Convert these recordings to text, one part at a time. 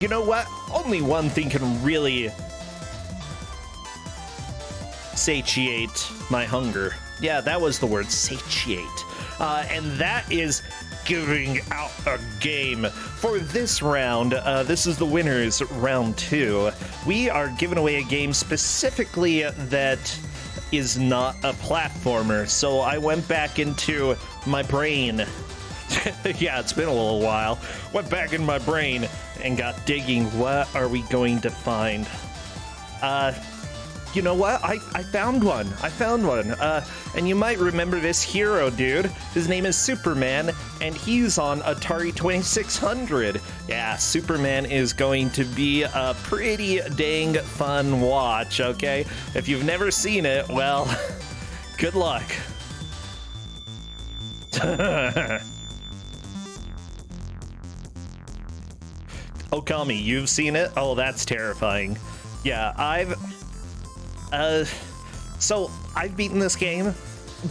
You know what? Only one thing can really satiate my hunger. Yeah, that was the word, satiate. And that is giving out a game. For this round, this is the winners, round 2. We are giving away a game specifically that is not a platformer. So I went back into my brain. Yeah, it's been a little while. Went back in my brain and got digging. What are we going to find? You know what? I found one. And you might remember this hero dude. His name is Superman, and he's on Atari 2600. Yeah, Superman is going to be a pretty dang fun watch, okay? If you've never seen it, well, good luck. Okami, you've seen it? Oh, that's terrifying. Yeah, so I've beaten this game,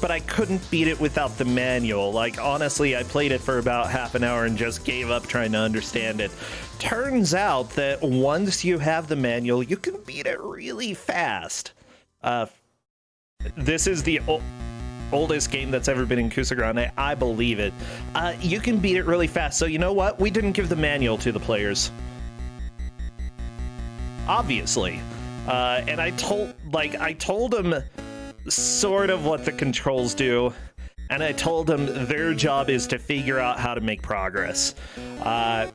but I couldn't beat it without the manual. Like, honestly, I played it for about half an hour and just gave up trying to understand it. Turns out that once you have the manual, you can beat it really fast. This is the oldest game that's ever been in Ku5ogrande. I believe it. You can beat it really fast. So you know what? We didn't give the manual to the players. Obviously. And I told them sort of what the controls do, and I told them their job is to figure out how to make progress.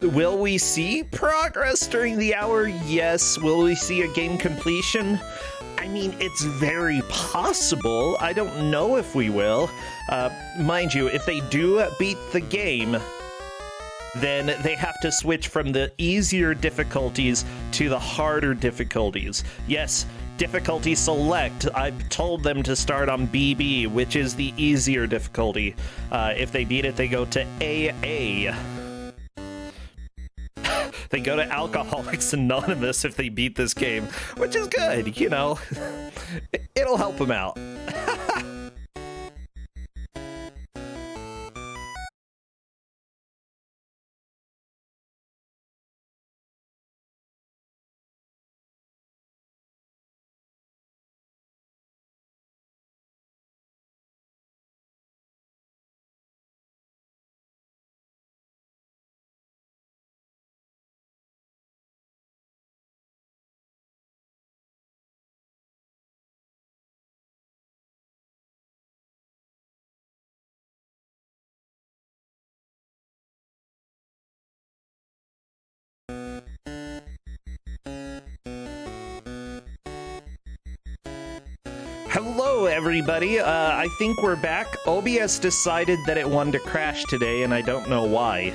Will we see progress during the hour? Yes. Will we see a game completion? I mean, it's very possible. I don't know if we will. Mind you, if they do beat the game, then they have to switch from the easier difficulties to the harder difficulties. Yes, difficulty select. I've told them to start on BB, which is the easier difficulty. If they beat it, they go to AA. They go to Alcoholics Anonymous if they beat this game, which is good, you know. It'll help them out. Hello, everybody. I think we're back. OBS decided that it wanted to crash today, and I don't know why.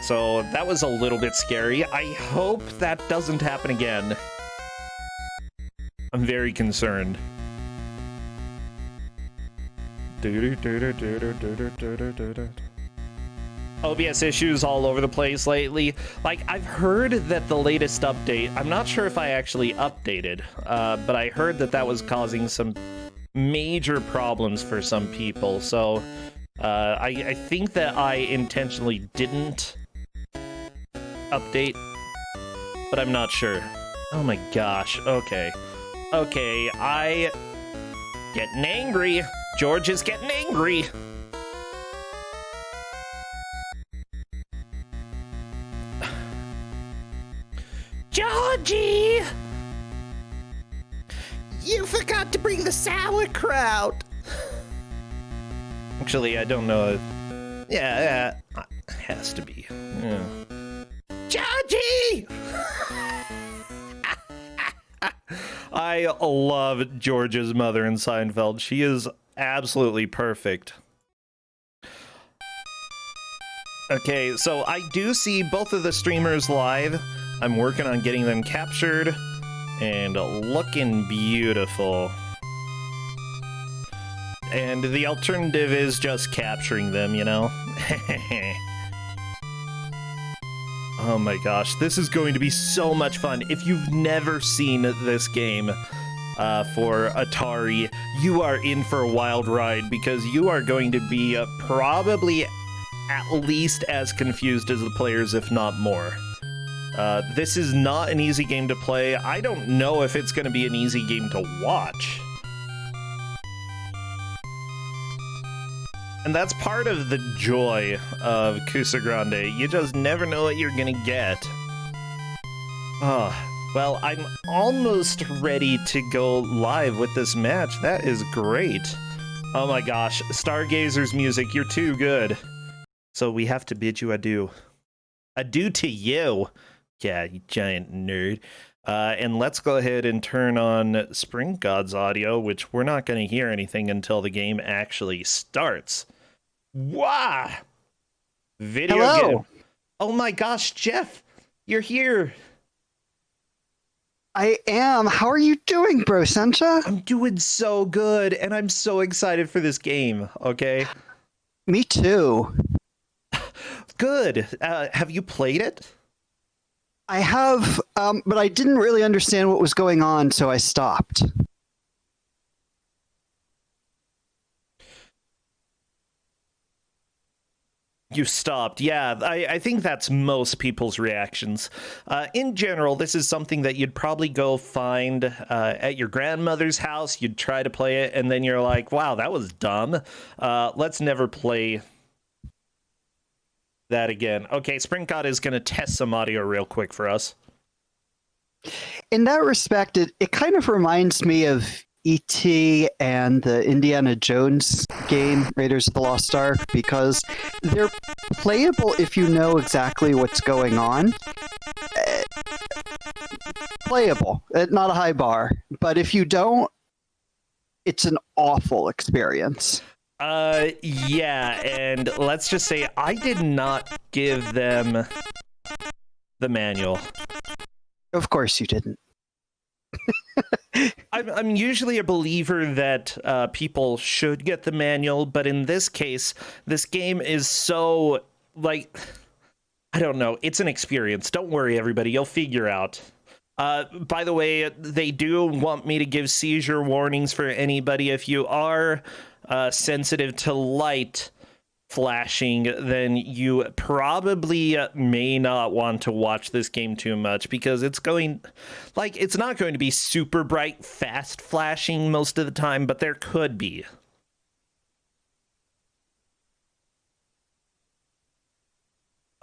So that was a little bit scary. I hope that doesn't happen again. I'm very concerned. OBS issues all over the place lately. Like, I've heard that the latest update, I'm not sure if I actually updated, but I heard that that was causing some major problems for some people. So I think that I intentionally didn't update, but I'm not sure. Oh my gosh. Okay, I getting angry. George is getting angry. Georgie! You forgot to bring the sauerkraut! Actually, I don't know. Yeah, it has to be. Yeah. Georgie! I love George's mother in Seinfeld. She is absolutely perfect. Okay, so I do see both of the streamers live. I'm working on getting them captured and looking beautiful. And the alternative is just capturing them, you know? Oh my gosh, this is going to be so much fun. If you've never seen this game for Atari, you are in for a wild ride, because you are going to be probably at least as confused as the players, if not more. This is not an easy game to play. I don't know if it's going to be an easy game to watch. And that's part of the joy of Ku5ogrande. You just never know what you're going to get. Well, I'm almost ready to go live with this match. That is great. Oh my gosh, Stargazer's music, you're too good. So we have to bid you adieu. Adieu to you. Yeah, you giant nerd. And let's go ahead and turn on Spring God's audio, which we're not going to hear anything until the game actually starts. Wow! Video Hello. game. Oh my gosh, Jeff, you're here. I am. How are you doing, Bro Sencha? I'm doing so good, and I'm so excited for this game, okay? Me too. Good. Have you played it? I have, but I didn't really understand what was going on, so I stopped. You stopped. Yeah, I think that's most people's reactions. In general, this is something that you'd probably go find at your grandmother's house. You'd try to play it, and then you're like, wow, that was dumb. Let's never play that again. Okay, Spring God is going to test some audio real quick for us. In that respect, it kind of reminds me of E.T. and the Indiana Jones game, Raiders of the Lost Ark, because they're playable if you know exactly what's going on. Playable, not a high bar, but if you don't, it's an awful experience. Yeah, and let's just say I did not give them the manual. Of course you didn't. I'm usually a believer that people should get the manual, but in this case, this game is so, like, I don't know, it's an experience. Don't worry, everybody, you'll figure out. By the way, they do want me to give seizure warnings for anybody. If you are sensitive to light flashing, then you probably may not want to watch this game too much, because it's not going to be super bright, fast flashing most of the time, but there could be.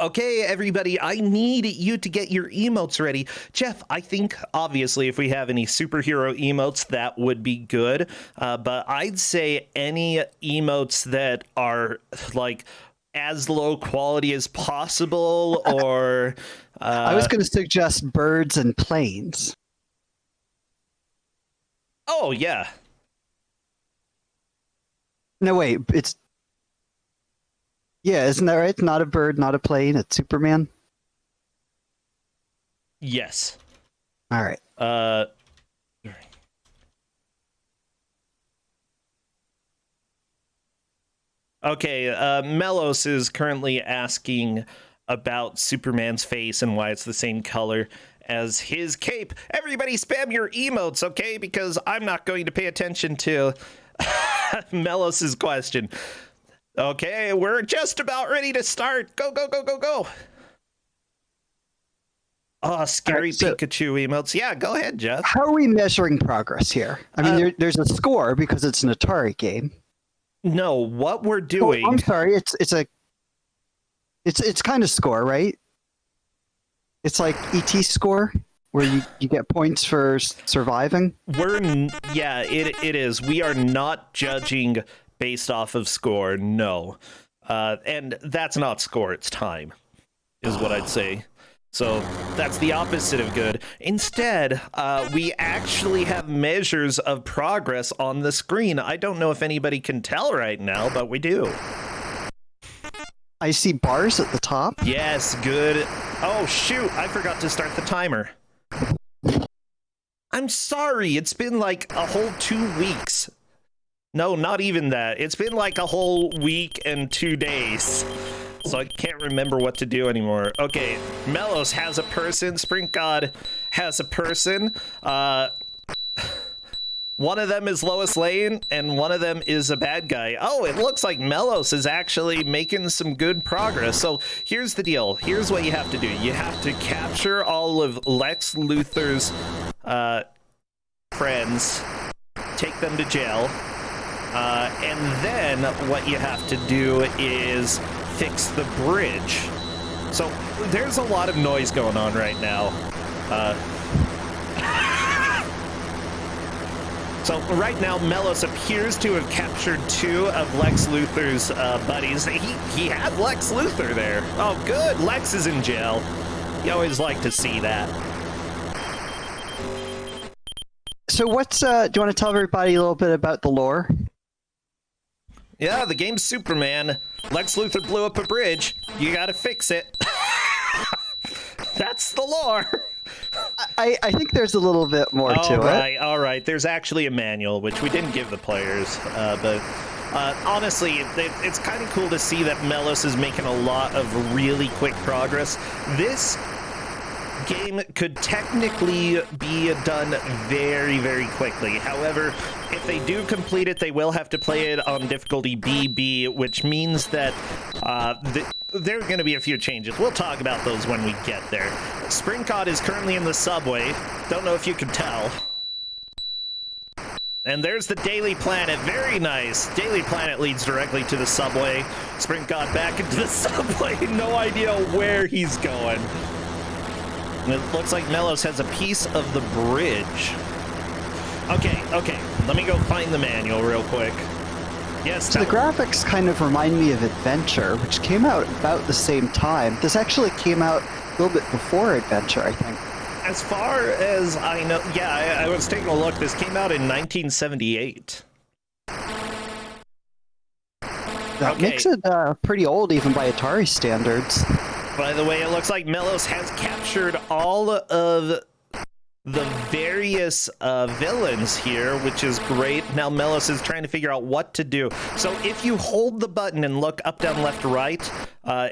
Okay, everybody, I need you to get your emotes ready. Jeff, I think, obviously, if we have any superhero emotes, that would be good. But I'd say any emotes that are, like, as low quality as possible, or... I was going to suggest birds and planes. Oh, yeah. No, wait, it's... Yeah, isn't that right? Not a bird, not a plane, it's Superman? Yes. All right. Okay, Melos is currently asking about Superman's face and why it's the same color as his cape. Everybody spam your emotes, okay? Because I'm not going to pay attention to Melos's question. Okay, we're just about ready to start. Go, go, go, go, go. Oh, scary right, so Pikachu emotes. Yeah, go ahead, Jeff. how are we measuring progress here? I mean, there's a score because it's an Atari game. No, what we're doing... Oh, I'm sorry, it's kind of score, right? It's like ET score, where you get points for surviving. Yeah, it is. We are not judging based off of score, no. And that's not score, it's time, is what I'd say. So that's the opposite of good. Instead, we actually have measures of progress on the screen. I don't know if anybody can tell right now, but we do. I see bars at the top. Yes, good. Oh, shoot, I forgot to start the timer. I'm sorry, it's been like a whole 2 weeks. No, not even that. It's been like a whole week and 2 days. So I can't remember what to do anymore. Okay, Melos has a person. Spring God has a person. One of them is Lois Lane, and one of them is a bad guy. Oh, it looks like Melos is actually making some good progress. So here's the deal. Here's what you have to do. You have to capture all of Lex Luthor's friends, take them to jail, and then what you have to do is fix the bridge. So there's a lot of noise going on right now. So right now, Melos appears to have captured 2 of Lex Luthor's buddies. He had Lex Luthor there. Oh, good. Lex is in jail. You always like to see that. So what's, do you want to tell everybody a little bit about the lore? Yeah, the game's Superman. Lex Luthor blew up a bridge. You gotta fix it. That's the lore. I think there's a little bit more to it. All right. There's actually a manual, which we didn't give the players, but honestly, it's kind of cool to see that Melos is making a lot of really quick progress. This game could technically be done very, very quickly. However, if they do complete it, they will have to play it on difficulty BB, which means that there are going to be a few changes. We'll talk about those when we get there. Springcod is currently in the subway. Don't know if you can tell. And there's the Daily Planet. Very nice. Daily Planet leads directly to the subway. Springcod back into the subway. No idea where he's going. And it looks like Melos has a piece of the bridge. Okay. Let me go find the manual real quick. Yes. So the graphics kind of remind me of Adventure, which came out about the same time. This actually came out a little bit before Adventure, I think. As far as I know, yeah, I was taking a look. This came out in 1978. That makes it pretty old, even by Atari standards. By the way, it looks like Melos has captured all of the various villains here, which is great. Now Melos is trying to figure out what to do. So if you hold the button and look up, down, left, right,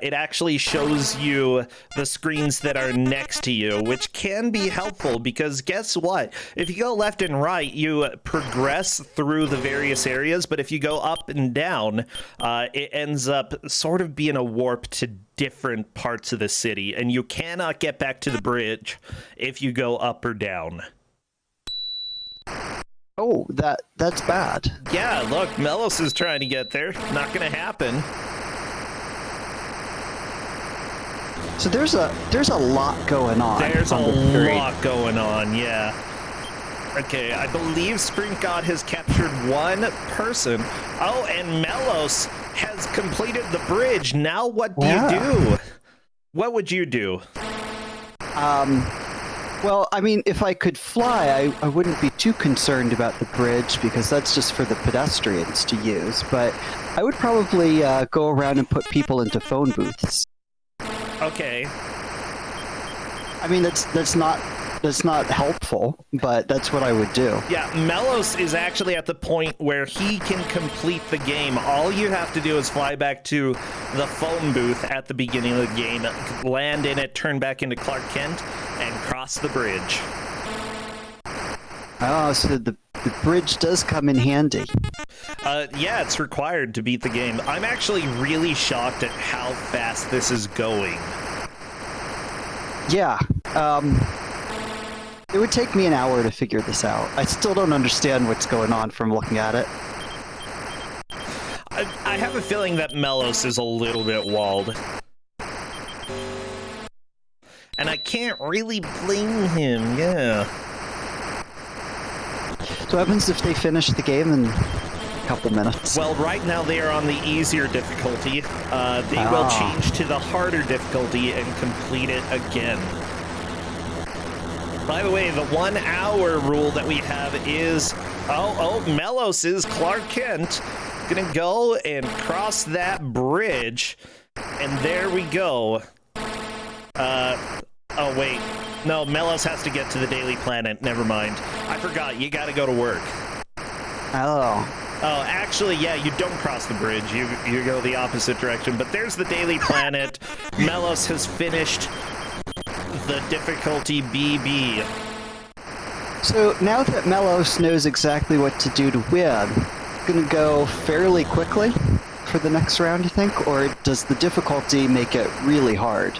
it actually shows you the screens that are next to you, which can be helpful because guess what? If you go left and right, you progress through the various areas, but if you go up and down, it ends up sort of being a warp to different parts of the city, and you cannot get back to the bridge if you go up or down. Oh, that's bad. Yeah, look, Melos is trying to get there. Not gonna happen. So there's a lot going on. There's a lot going on, yeah. Okay, I believe Spring God has captured 1 person. Oh, and Melos has completed the bridge. Now what do you do? What would you do? Well, I mean, if I could fly, I wouldn't be too concerned about the bridge because that's just for the pedestrians to use. But I would probably go around and put people into phone booths. Okay. I mean, that's not helpful, but that's what I would do. Yeah, Melos is actually at the point where he can complete the game. All you have to do is fly back to the phone booth at the beginning of the game, land in it, turn back into Clark Kent, and cross the bridge. Oh, so the bridge does come in handy. Yeah, it's required to beat the game. I'm actually really shocked at how fast this is going. Yeah, it would take me an hour to figure this out. I still don't understand what's going on from looking at it. I have a feeling that Melos is a little bit walled. And I can't really blame him, yeah. So what happens if they finish the game in a couple minutes? Well, right now they are on the easier difficulty. They will change to the harder difficulty and complete it again. By the way, the 1 hour rule that we have is... Oh, Melos is Clark Kent. Gonna go and cross that bridge. And there we go. Oh, wait. No, Melos has to get to the Daily Planet. Never mind. I forgot. You gotta go to work. Oh. Oh, actually, yeah, you don't cross the bridge. You go the opposite direction. But there's the Daily Planet. Melos has finished the difficulty BB. So now that Melos knows exactly what to do to win, gonna go fairly quickly for the next round, you think? Or does the difficulty make it really hard?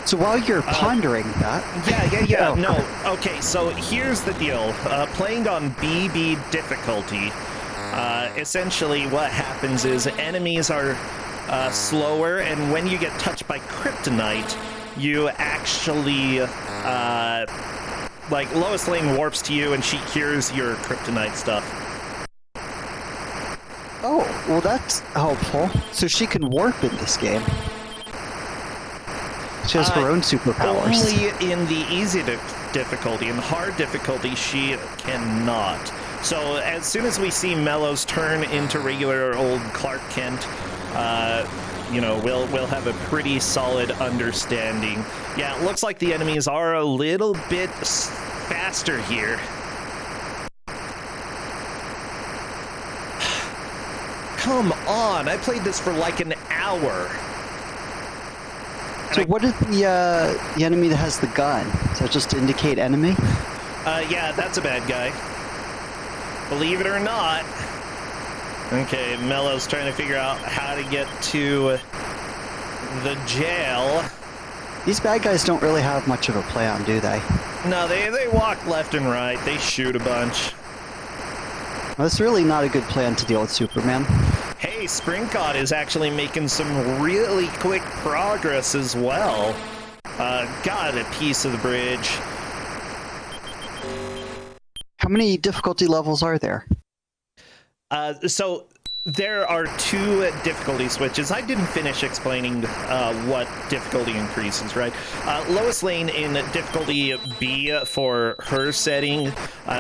So while you're pondering that... Yeah, Oh. no. Okay, so here's the deal. Playing on BB difficulty, essentially what happens is enemies are slower, and when you get touched by kryptonite, you actually, like, Lois Lane warps to you and she cures your kryptonite stuff. Oh, well that's helpful. So she can warp in this game. She has her own superpowers. Only in the easy difficulty. In the hard difficulty, she cannot. So as soon as we see Melos turn into regular old Clark Kent, you know, we'll have a pretty solid understanding. Yeah, it looks like the enemies are a little bit faster here. Come on, I played this for like an hour. So what is the enemy that has the gun? Does that just indicate enemy? Yeah, that's a bad guy. Believe it or not. Okay, Melo's trying to figure out how to get to the jail. These bad guys don't really have much of a plan, do they? No, they walk left and right. They shoot a bunch. Well, that's really not a good plan to deal with Superman. Hey, Spring God is actually making some really quick progress as well. Got a piece of the bridge. How many difficulty levels are there? So there are 2 difficulty switches. I didn't finish explaining what difficulty increases, right? Lois Lane in difficulty B for her setting,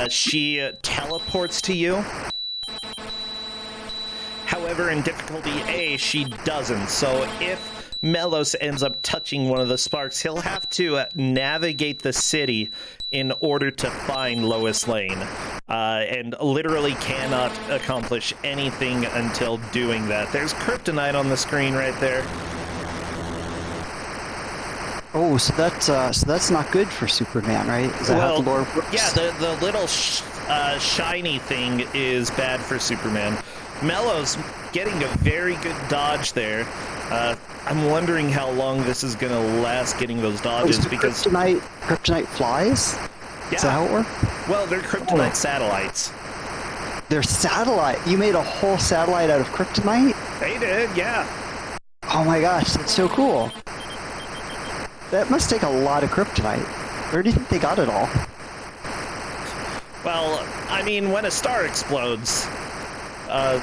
she teleports to you. However, in difficulty A, she doesn't. So if Melos ends up touching one of the sparks, he'll have to navigate the city in order to find Lois Lane, and literally cannot accomplish anything until doing that. There's kryptonite on the screen right there. Oh, so that's not good for Superman, right? Is that how the lore works? Yeah, the little shiny thing is bad for Superman. Melo's getting a very good dodge there. I'm wondering how long this is gonna last getting those dodges, because kryptonite flies? Yeah. Is that how it works? Well, they're kryptonite satellites. They're satellite. You made a whole satellite out of kryptonite? They did, yeah. Oh my gosh, that's so cool. That must take a lot of kryptonite. Where do you think they got it all? Well, I mean, when a star explodes, a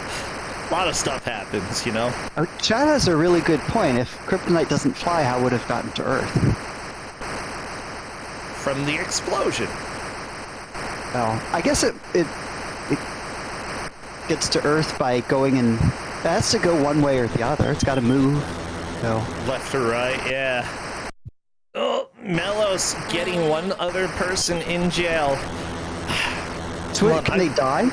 lot of stuff happens, you know? Oh, Chad has a really good point. If kryptonite doesn't fly, how would it have gotten to Earth? From the explosion. Well, I guess it gets to Earth by going in... It has to go one way or the other. It's got to move. So. Left or right, yeah. Oh, Melos getting one other person in jail. So wait, can they die?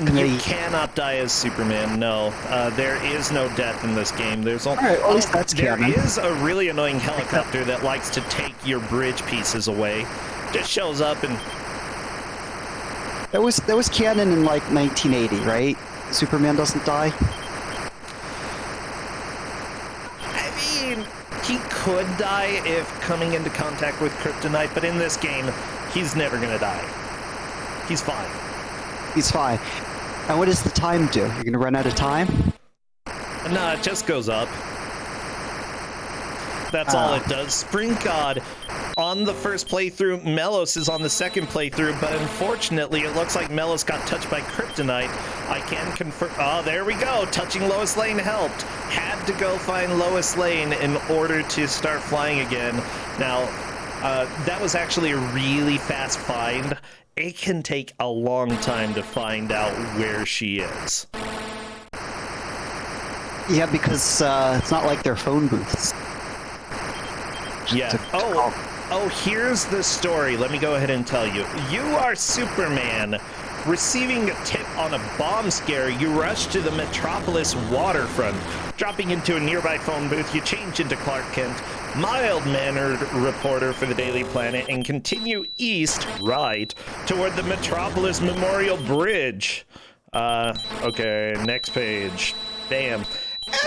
You cannot die as Superman, no. There is no death in this game. There's only... Alright, at least that's there canon. is a really annoying helicopter that likes to take your bridge pieces away. Just shows up and... That was canon in like 1980, right? Superman doesn't die? I mean, he could die if coming into contact with kryptonite, but in this game, he's never gonna die. He's fine. He's fine. And what does the time do? You're gonna run out of time? No, it just goes up. That's all it does. Spring God on the first playthrough, Melos is on the second playthrough, but unfortunately it looks like Melos got touched by kryptonite. I can confirm. Oh, there we go. Touching Lois Lane helped. Had to go find Lois Lane in order to start flying again. Now, that was actually a really fast find. It can take a long time to find out where she is. Yeah, because it's not like they're phone booths. Yeah. Oh, here's the story. Let me go ahead and tell you. You are Superman. Receiving a tip on a bomb scare, you rush to the Metropolis waterfront. Dropping into a nearby phone booth, you change into Clark Kent, mild-mannered reporter for the Daily Planet, and continue east, right, toward the Metropolis Memorial Bridge. Okay, next page. Damn.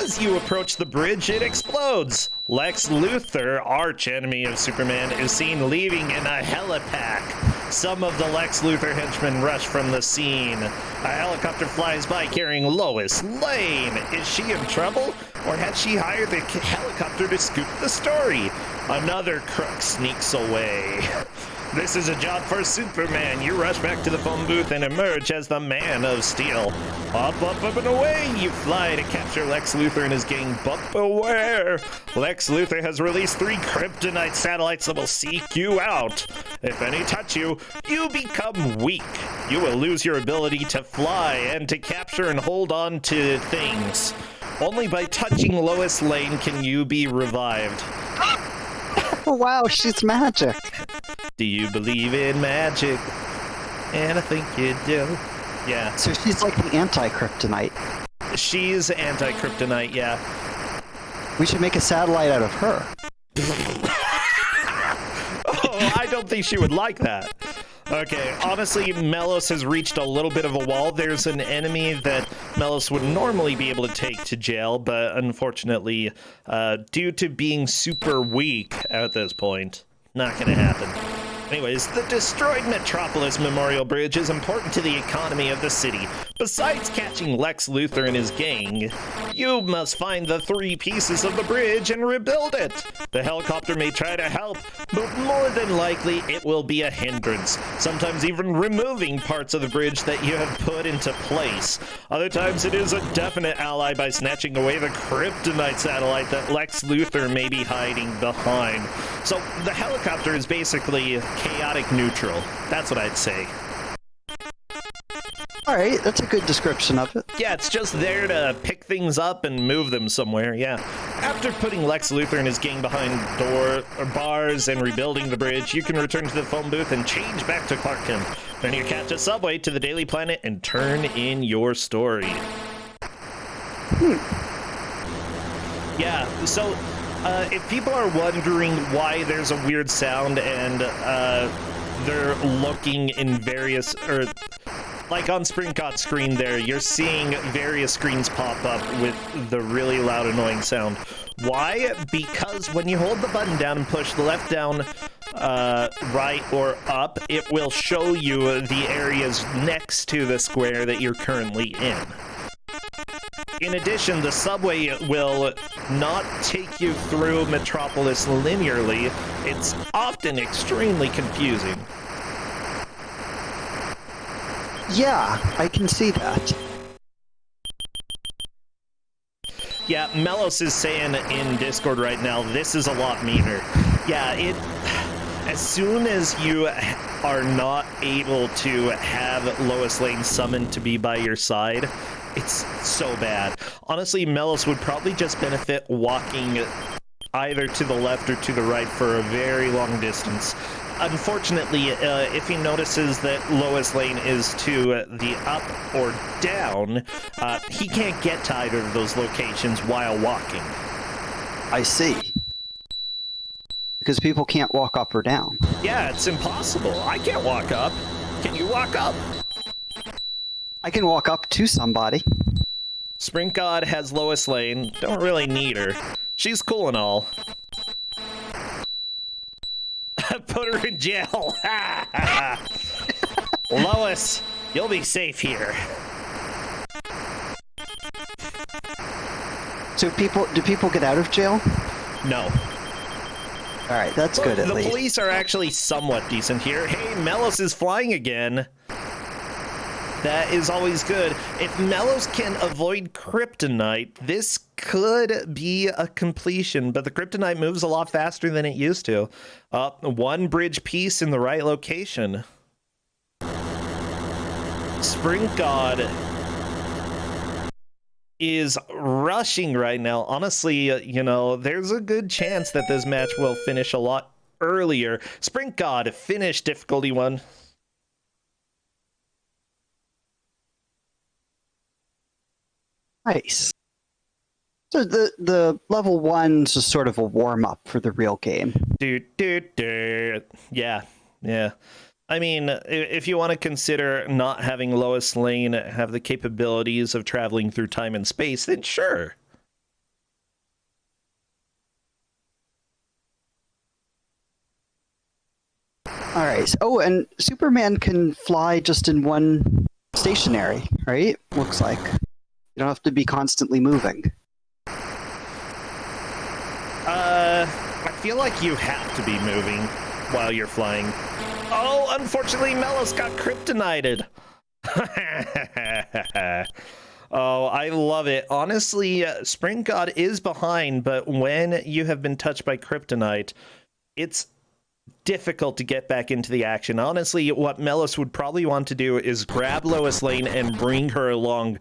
As you approach the bridge, it explodes. Lex Luthor, arch enemy of Superman, is seen leaving in a helipack. Some of the Lex Luthor henchmen rush from the scene. A helicopter flies by carrying Lois Lane. Is she in trouble? Or has she hired the helicopter to scoop the story? Another crook sneaks away. This is a job for Superman. You rush back to the phone booth and emerge as the Man of Steel. Up, and away you fly to capture Lex Luthor and his gang, but beware. Lex Luthor has released 3 kryptonite satellites that will seek you out. If any touch you, you become weak. You will lose your ability to fly and to capture and hold on to things. Only by touching Lois Lane can you be revived. Oh, wow, she's magic. Do you believe in magic? And I think you do. Yeah. So she's like the anti-kryptonite. She's anti-kryptonite, yeah. We should make a satellite out of her. Oh, I don't think she would like that. Okay, honestly, Melos has reached a little bit of a wall. There's an enemy that Melos would normally be able to take to jail, but unfortunately, due to being super weak at this point, not gonna happen. Anyways, the destroyed Metropolis Memorial Bridge is important to the economy of the city. Besides catching Lex Luthor and his gang, you must find the 3 pieces of the bridge and rebuild it. The helicopter may try to help, but more than likely it will be a hindrance, sometimes even removing parts of the bridge that you have put into place. Other times it is a definite ally by snatching away the kryptonite satellite that Lex Luthor may be hiding behind. So the helicopter is basically chaotic neutral. That's what I'd say. Alright, that's a good description of it. Yeah, it's just there to pick things up and move them somewhere, yeah. After putting Lex Luthor and his gang behind bars and rebuilding the bridge, you can return to the phone booth and change back to Clark Kent. Then you catch a subway to the Daily Planet and turn in your story. Yeah, so if people are wondering why there's a weird sound and they're looking in various, or like on SpringCot's screen there, you're seeing various screens pop up with the really loud, annoying sound. Why? Because when you hold the button down and push the left down, right, or up, it will show you the areas next to the square that you're currently in. In addition, the subway will not take you through Metropolis linearly. It's often extremely confusing. Yeah, I can see that. Yeah, Melos is saying in Discord right now, this is a lot meaner. Yeah, as soon as you are not able to have Lois Lane summoned to be by your side, it's so bad. Honestly, Melos would probably just benefit walking either to the left or to the right for a very long distance. Unfortunately, if he notices that Lois Lane is to the up or down, he can't get to either of those locations while walking. I see. Because people can't walk up or down. Yeah, it's impossible. I can't walk up. Can you walk up? I can walk up to somebody. Spring God has Lois Lane. Don't really need her. She's cool and all. Put her in jail. Lois, you'll be safe here. So do people get out of jail? No. All right, that's good at least. The police are actually somewhat decent here. Hey, Melos is flying again. That is always good. If Melos can avoid kryptonite, this could be a completion, but the kryptonite moves a lot faster than it used to. One bridge piece in the right location. Spring God is rushing right now. Honestly, you know, there's a good chance that this match will finish a lot earlier. Spring God, finish difficulty 1. Nice. So the level 1's just sort of a warm-up for the real game. Yeah. I mean, if you want to consider not having Lois Lane have the capabilities of traveling through time and space, then sure. All right. Oh, and Superman can fly just in one stationary, right? Looks like. You don't have to be constantly moving. I feel like you have to be moving while you're flying. Oh, unfortunately, Melos got kryptonited. Oh, I love it. Honestly, Spring God is behind, but when you have been touched by kryptonite, it's difficult to get back into the action. Honestly, what Melos would probably want to do is grab Lois Lane and bring her along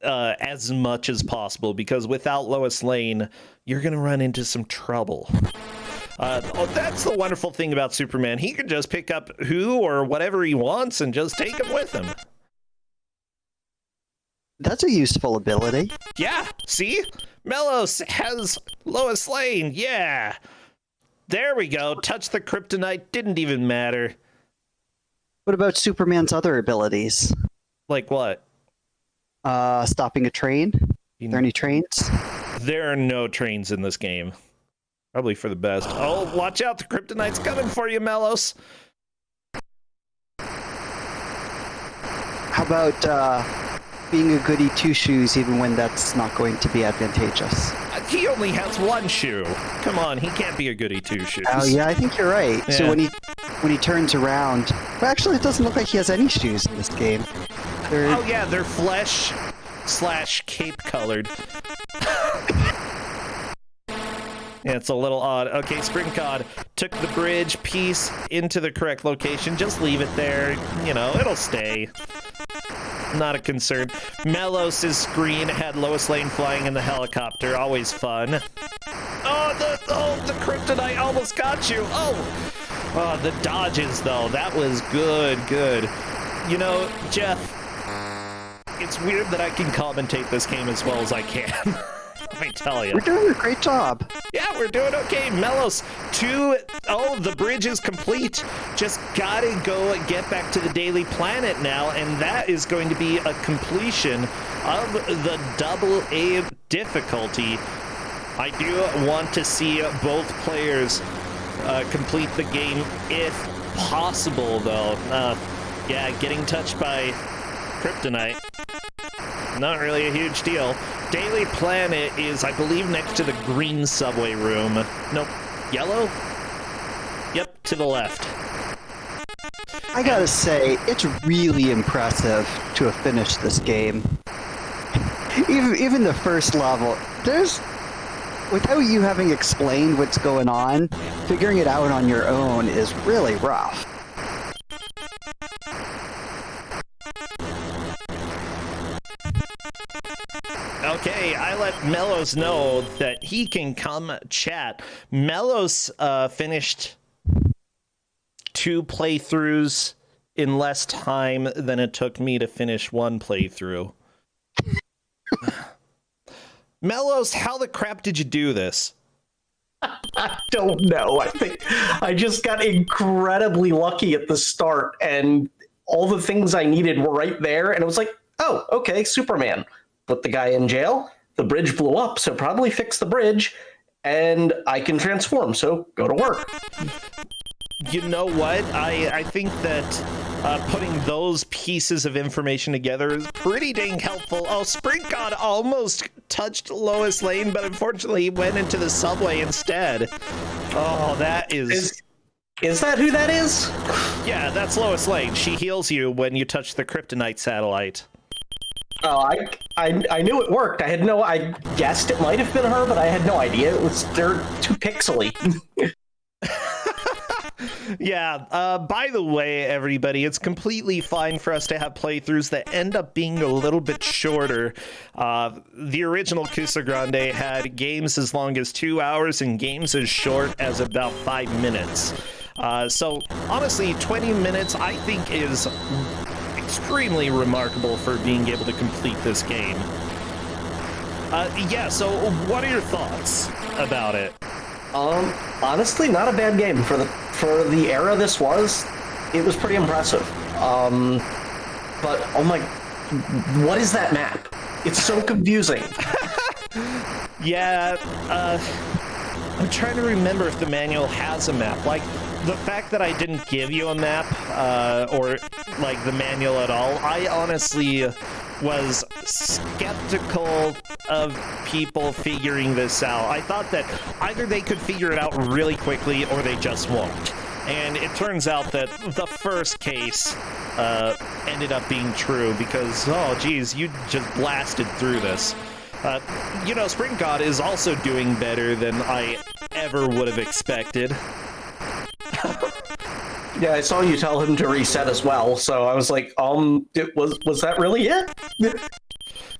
as much as possible, because without Lois Lane, you're going to run into some trouble. That's the wonderful thing about Superman. He can just pick up who or whatever he wants and just take him with him. That's a useful ability. Yeah, see? Melos has Lois Lane, yeah. There we go. Touch the kryptonite, didn't even matter. What about Superman's other abilities? Like what? Stopping a train? Are there any trains? There are no trains in this game. Probably for the best. Oh, watch out, the kryptonite's coming for you, Melos. How about being a goody two-shoes even when that's not going to be advantageous? He only has one shoe. Come on, he can't be a goody two-shoes. Oh yeah, I think you're right. Yeah. So when he turns around, well, actually, it doesn't look like he has any shoes in this game. Oh yeah, they're flesh/cape colored. Yeah, it's a little odd. Okay, Spring God took the bridge piece into the correct location. Just leave it there. You know, it'll stay. Not a concern. Melos' screen had Lois Lane flying in the helicopter. Always fun. Oh, the kryptonite almost got you. Oh, the dodges, though. That was good. You know, Jeff, it's weird that I can commentate this game as well as I can. Let me tell you. We're doing a great job. Yeah, we're doing okay. Melos, the bridge is complete. Just gotta go get back to the Daily Planet now, and that is going to be a completion of the AA difficulty. I do want to see both players complete the game if possible, though. Yeah, getting touched by kryptonite, not really a huge deal. Daily Planet is, I believe, next to the green subway room. Nope. Yellow? Yep, to the left. I gotta say, it's really impressive to have finished this game. Even the first level, without you having explained what's going on, figuring it out on your own is really rough. Okay, I let Melos know that he can come chat. Melos finished 2 playthroughs in less time than it took me to finish 1 playthrough. Melos, how the crap did you do this? I don't know. I think I just got incredibly lucky at the start, and all the things I needed were right there, and it was like, oh, okay, Superman. Put the guy in jail, the bridge blew up, so probably fix the bridge, and I can transform, so go to work. You know what? I think that putting those pieces of information together is pretty dang helpful. Oh, Spring God almost touched Lois Lane, but unfortunately went into the subway instead. Oh, that is... Is that who that is? Yeah, that's Lois Lane. She heals you when you touch the kryptonite satellite. Oh, I knew it worked. I guessed it might have been her, but I had no idea. They're too pixely. Yeah, by the way, everybody, it's completely fine for us to have playthroughs that end up being a little bit shorter. The original Ku5ogrande had games as long as 2 hours and games as short as about 5 minutes. So, honestly, 20 minutes, I think, is extremely remarkable for being able to complete this game. Yeah, so what are your thoughts about it? Honestly, not a bad game for the era this was. It was pretty impressive. But oh my, what is that map? It's so confusing. Yeah, I'm trying to remember if the manual has a map. Like, the fact that I didn't give you a map, or, like, the manual at all, I honestly was skeptical of people figuring this out. I thought that either they could figure it out really quickly or they just won't. And it turns out that the first case ended up being true because, oh geez, you just blasted through this. You know, Spring God is also doing better than I ever would have expected. Yeah, I saw you tell him to reset as well, so I was like, was that really it?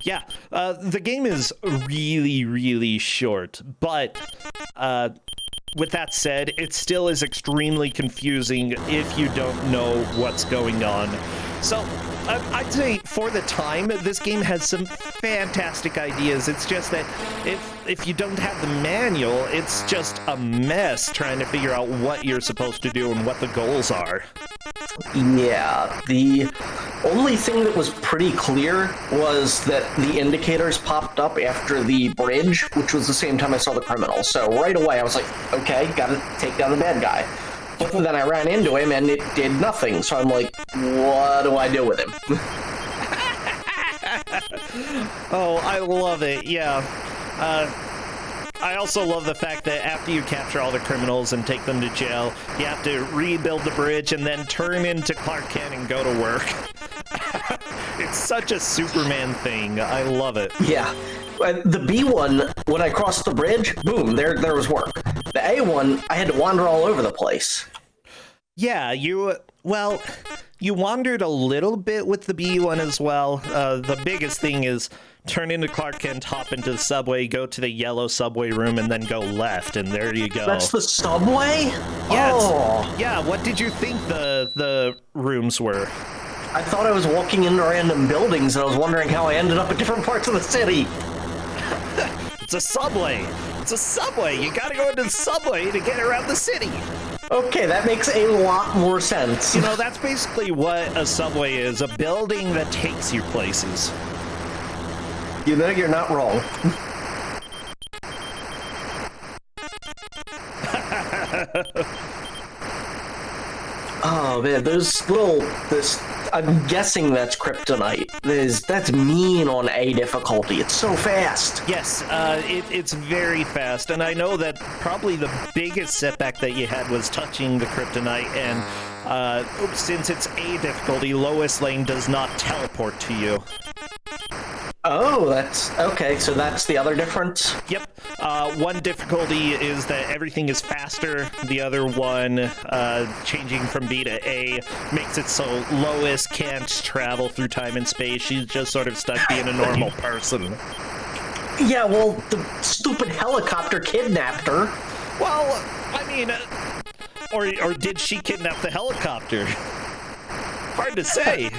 Yeah, the game is really, really short, but with that said, it still is extremely confusing if you don't know what's going on. So, I'd say for the time, this game has some fantastic ideas. It's just that if you don't have the manual, it's just a mess trying to figure out what you're supposed to do and what the goals are. Yeah, the only thing that was pretty clear was that the indicators popped up after the bridge, which was the same time I saw the criminal. So right away I was like, okay, gotta take down the bad guy. But then I ran into him and it did nothing. So I'm like, what do I do with him? Oh, I love it, yeah. I also love the fact that after you capture all the criminals and take them to jail, you have to rebuild the bridge and then turn into Clark Kent and go to work. It's such a Superman thing. I love it. Yeah. The B one, when I crossed the bridge, boom, there was work. The A one, I had to wander all over the place. Yeah, you wandered a little bit with the B one as well. The biggest thing is turn into Clark Kent, hop into the subway, go to the yellow subway room, and then go left, and there you go. That's the subway? Yeah, oh. Yeah, what did you think the rooms were? I thought I was walking into random buildings, and I was wondering how I ended up at different parts of the city. It's a subway. It's a subway. You gotta go into the subway to get around the city. Okay, that makes a lot more sense. You know, that's basically what a subway is, a building that takes you places. You know, you're not wrong. Oh man, I'm guessing that's kryptonite. That's mean on A difficulty. It's so fast. Yes, it's very fast, and I know that probably the biggest setback that you had was touching the kryptonite, and since it's A difficulty, Lois Lane does not teleport to you. Oh, that's okay. So that's the other difference? Yep. One difficulty is that everything is faster. The other one, changing from B to A, makes it so Lois can't travel through time and space. She's just sort of stuck being a normal person. Yeah, well, the stupid helicopter kidnapped her. Well, I mean, or did she kidnap the helicopter? Hard to say.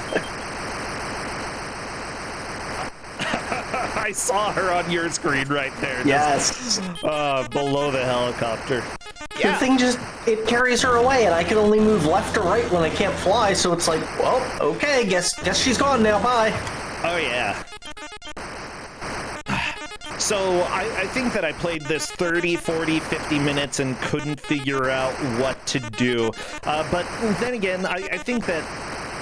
I saw her on your screen right there. Yes. Below the helicopter. Yeah. The thing it carries her away, and I can only move left or right when I can't fly, so it's like, well, okay, guess she's gone now, bye. Oh, yeah. So, I think that I played this 30, 40, 50 minutes and couldn't figure out what to do. But then again, I think that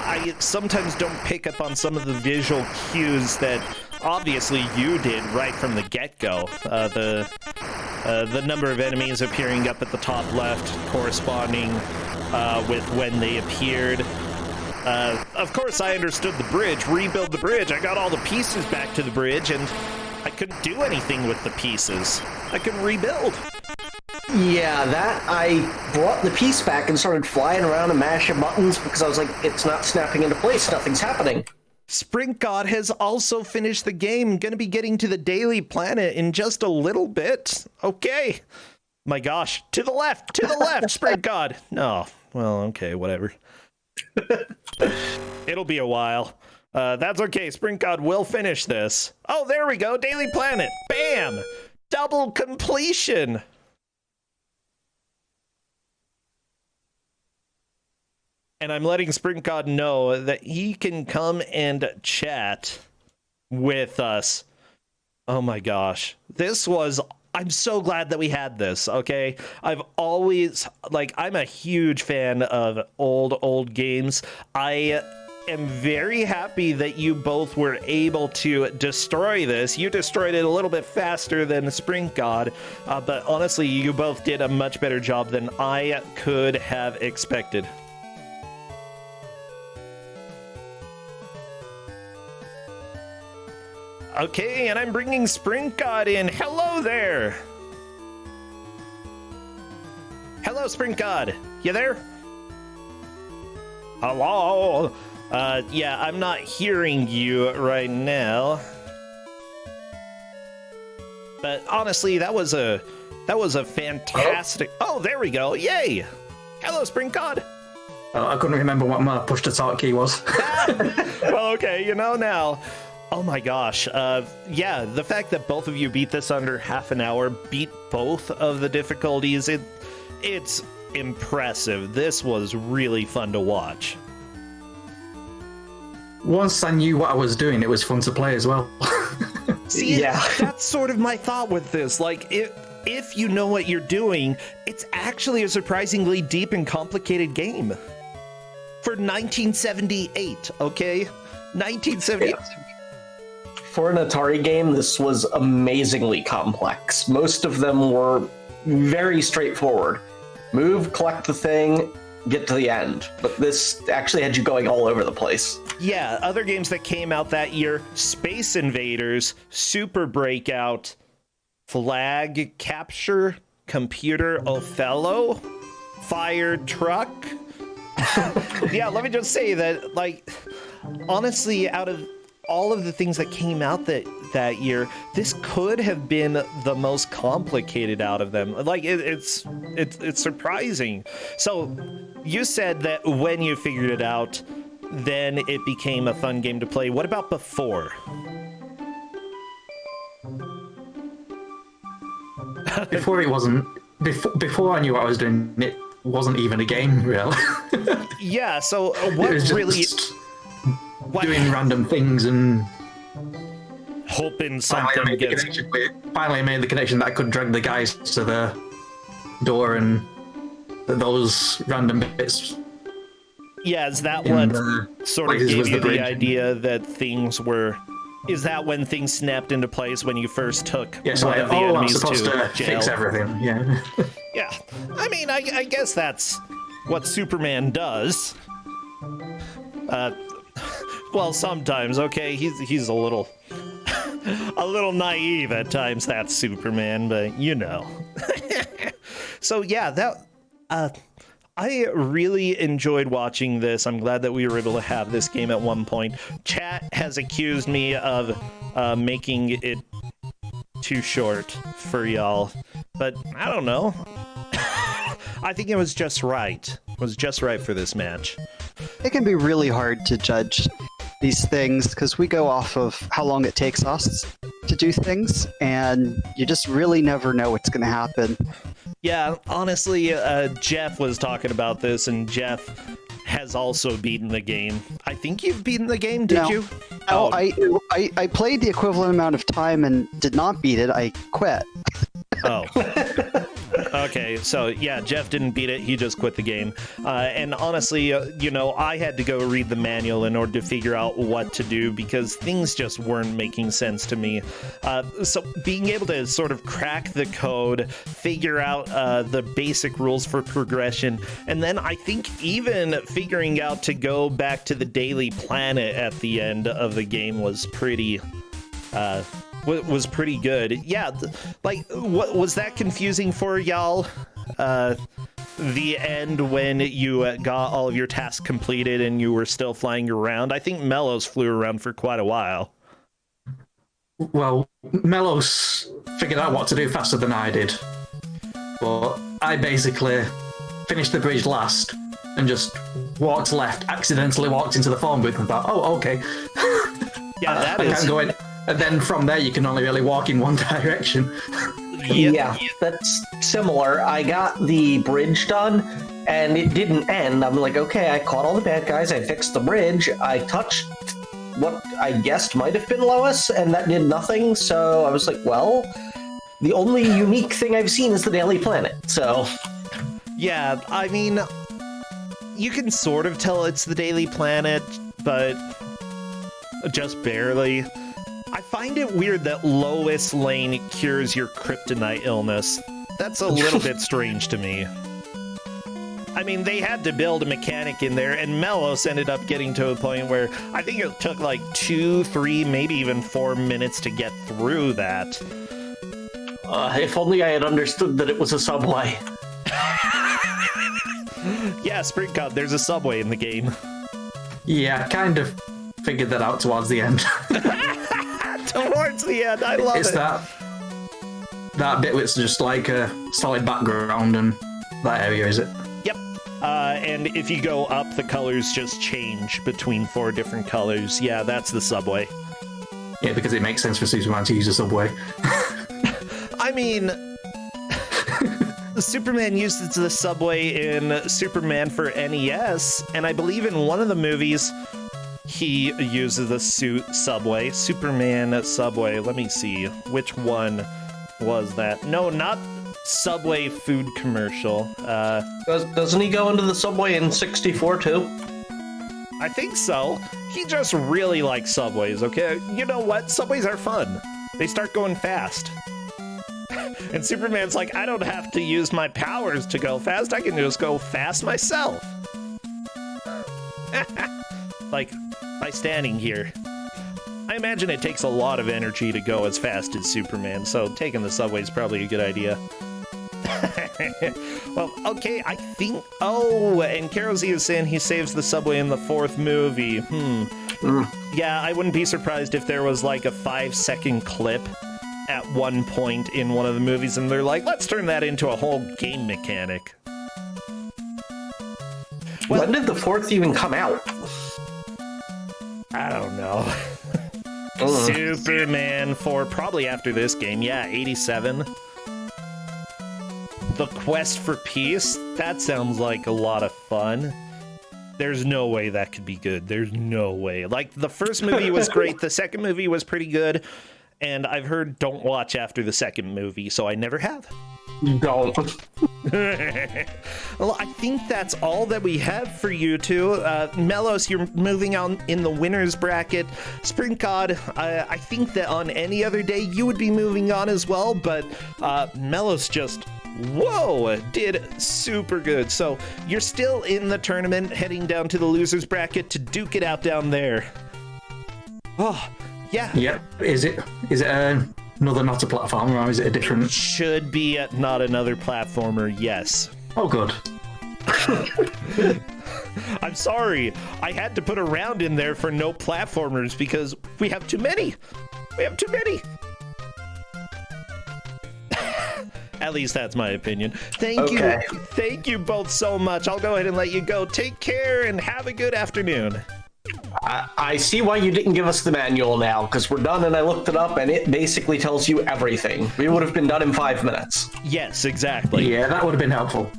I sometimes don't pick up on some of the visual cues that obviously you did right from the get-go. The number of enemies appearing up at the top left corresponding with when they appeared. Of course, I understood the bridge. Rebuild the bridge. I got all the pieces back to the bridge, and I couldn't do anything with the pieces. I couldn't rebuild. Yeah, that I brought the piece back and started flying around and mashing buttons because I was like, it's not snapping into place, nothing's happening. Sprint God has also finished the game. Gonna be getting to the Daily Planet in just a little bit. Okay. My gosh. To the left, Sprint God. No. Well, okay, whatever. It'll be a while. That's okay. Sprint God will finish this. Oh, there we go. Daily Planet. Bam! Double completion. And I'm letting Sprint God know that he can come and chat with us. Oh my gosh. I'm so glad that we had this, okay? I've always, I'm a huge fan of old games. I am very happy that you both were able to destroy this. You destroyed it a little bit faster than Sprint God, but honestly, you both did a much better job than I could have expected. Okay, and I'm bringing Sprint God in. Hello there. Hello, Sprint God. You there? Hello. Yeah, I'm not hearing you right now. But honestly, that was a fantastic. Oh, there we go. Yay. Hello, Sprint God. I couldn't remember what my push to talk key was. Well, okay, you know now. Oh my gosh. Yeah, the fact that both of you beat this under half an hour, beat both of the difficulties, it's impressive. This was really fun to watch. Once I knew what I was doing, it was fun to play as well. See, Yeah. that's sort of my thought with this. Like, if you know what you're doing, it's actually a surprisingly deep and complicated game. For 1978, okay? 1978. For an Atari game, this was amazingly complex. Most of them were very straightforward. Move, collect the thing, get to the end. But this actually had you going all over the place. Yeah, other games that came out that year, Space Invaders, Super Breakout, Flag Capture, Computer Othello, Fire Truck. Yeah, let me just say that, honestly, out of all of the things that came out that year, this could have been the most complicated out of them. It's surprising. So you said that when you figured it out, then it became a fun game to play. What about before? Before it wasn't. Before I knew what I was doing, it wasn't even a game, really. Yeah. So what it was just really? doing random things and hoping finally something gets. Finally, I made the connection that I could drag the guys to the door, and those random bits. Yeah, is that in what the sort of places gave was you the the bridge. idea that things were? Is that when things snapped into place when you first took Yeah, so one of the I'm enemies supposed to to jail? fix everything. Yeah. Yeah, I mean, I guess that's what Superman does. Well, sometimes, okay, he's a little naive at times. That's Superman, but you know. So yeah, I really enjoyed watching this. I'm glad that we were able to have this game at one point. Chat has accused me of making it too short for y'all, but I don't know. I think it was just right. It was just right for this match. It can be really hard to judge these things because we go off of how long it takes us to do things, and you just really never know what's going to happen. Yeah, honestly, Jeff was talking about this, and Jeff has also beaten the game. I think you've beaten the game, did No. you? No, Oh. I played the equivalent amount of time and did not beat it. I quit. Oh. Okay, so yeah, Jeff didn't beat it. He just quit the game. And honestly, I had to go read the manual in order to figure out what to do because things just weren't making sense to me. So being able to sort of crack the code, figure out the basic rules for progression, and then I think even figuring out to go back to the Daily Planet at the end of the game was pretty good. Yeah, what was that confusing for y'all? The end when you got all of your tasks completed and you were still flying around. I think Mellows flew around for quite a while. Well, Melos figured out what to do faster than I did. But I basically finished the bridge last and just walked left, accidentally walked into the phone booth and thought, oh, okay. Yeah, that I is. can't go in. And then from there, you can only really walk in one direction. Yeah, that's similar. I got the bridge done, and it didn't end. I'm like, okay, I caught all the bad guys, I fixed the bridge, I touched what I guessed might have been Lois, and that did nothing, so I was like, well, the only unique thing I've seen is the Daily Planet, so... Yeah, I mean, you can sort of tell it's the Daily Planet, but just barely. I find it weird that Lois Lane cures your kryptonite illness. That's a little bit strange to me. I mean, they had to build a mechanic in there, and Melos ended up getting to a point where I think it took like 2, 3, maybe even 4 minutes to get through that. If only I had understood that it was a subway. Yeah, Spring God, there's a subway in the game. Yeah, I kind of figured that out towards the end. Towards the end, I love It's it. that bit where it's just like a solid background and that area, is it? Yep. And if you go up, the colors just change between 4 different colors. Yeah, that's the subway. Yeah, because it makes sense for Superman to use a subway. I mean, Superman uses the subway in Superman for NES, and I believe in one of the movies he uses the subway. Superman subway. Let me see. Which one was that? No, not Subway food commercial. Doesn't he go into the subway in 64 too? I think so. He just really likes subways, okay? You know what? Subways are fun. They start going fast. And Superman's like, I don't have to use my powers to go fast. I can just go fast myself. Like, by standing here. I imagine it takes a lot of energy to go as fast as Superman, so taking the subway is probably a good idea. Well, okay, I think... Oh, and Karozy is saying he saves the subway in the 4th movie. Yeah, I wouldn't be surprised if there was like a 5-second clip at one point in one of the movies, and they're like, let's turn that into a whole game mechanic. Well, when did the 4th even come out? I don't know. Superman 4, probably after this game. Yeah, 87. The Quest for Peace? That sounds like a lot of fun. There's no way that could be good. There's no way. Like, the first movie was great. The second movie was pretty good. And I've heard don't watch after the second movie, so I never have. Don't. Well, I think that's all that we have for you two. Melos, you're moving on in the winner's bracket. Spring God, I think that on any other day you would be moving on as well, but Melos just, whoa, did super good. So you're still in the tournament, heading down to the loser's bracket to duke it out down there. Oh, yeah. Yep. Is it another not a platformer, or is it a different? Should be not another platformer, yes. Oh, good. I'm sorry. I had to put a round in there for no platformers because we have too many. We have too many. At least that's my opinion. Thank you. Thank you both so much. I'll go ahead and let you go. Take care and have a good afternoon. I see why you didn't give us the manual now, because we're done and I looked it up and it basically tells you everything. We would have been done in 5 minutes. Yes, exactly. Yeah, that would have been helpful.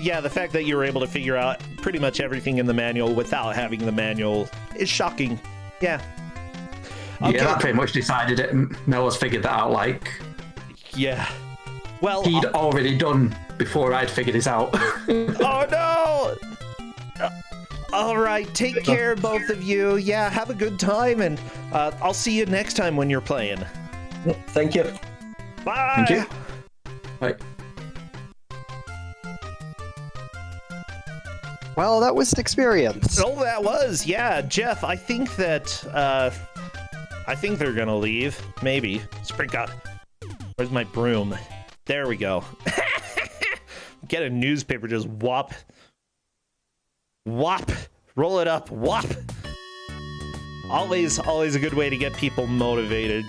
Yeah, the fact that you were able to figure out pretty much everything in the manual without having the manual is shocking. Yeah. Okay. Yeah, that pretty much decided it. Melos figured that out, like... Yeah. Well... He'd already done before I'd figured this out. Oh, no! All right, take care, both of you. Yeah, have a good time, and I'll see you next time when you're playing. Thank you. Bye! Thank you. Bye. Well, that was an experience. Oh, that was, yeah. Jeff, I think that, I think they're gonna leave. Maybe. Spring God. Where's my broom? There we go. Get a newspaper, just whop. Whop. Roll it up. Whop. Always a good way to get people motivated.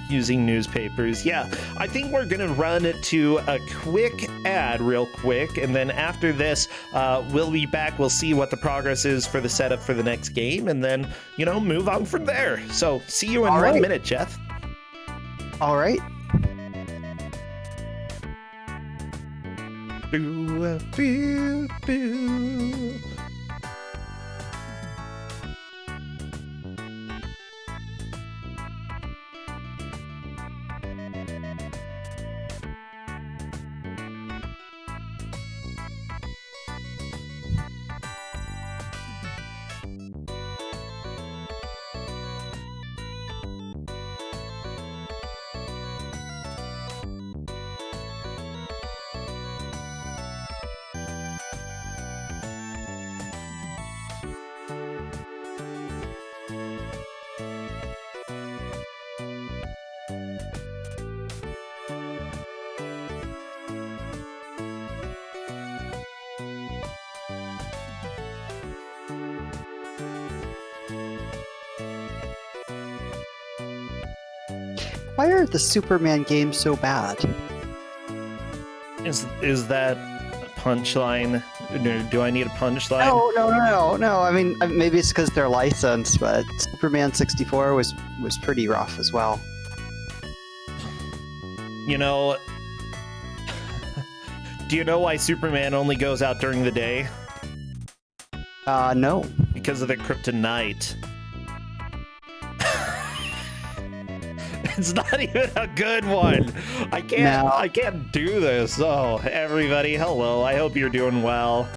using newspapers. Yeah, I think we're gonna run to a quick ad real quick, and then after this, we'll be back. We'll see what the progress is for the setup for the next game, and then, you know, move on from there. So see you in All 1 right. minute, Jeff. All right. Boo, boo, boo. Why are the Superman games so bad? Is that a punchline? Do I need a punchline? No. I mean, maybe it's because they're licensed, but Superman 64 was pretty rough as well. You know, do you know why Superman only goes out during the day? No. Because of the kryptonite. It's not even a good one. I can't do this. Oh, everybody, hello. I hope you're doing well.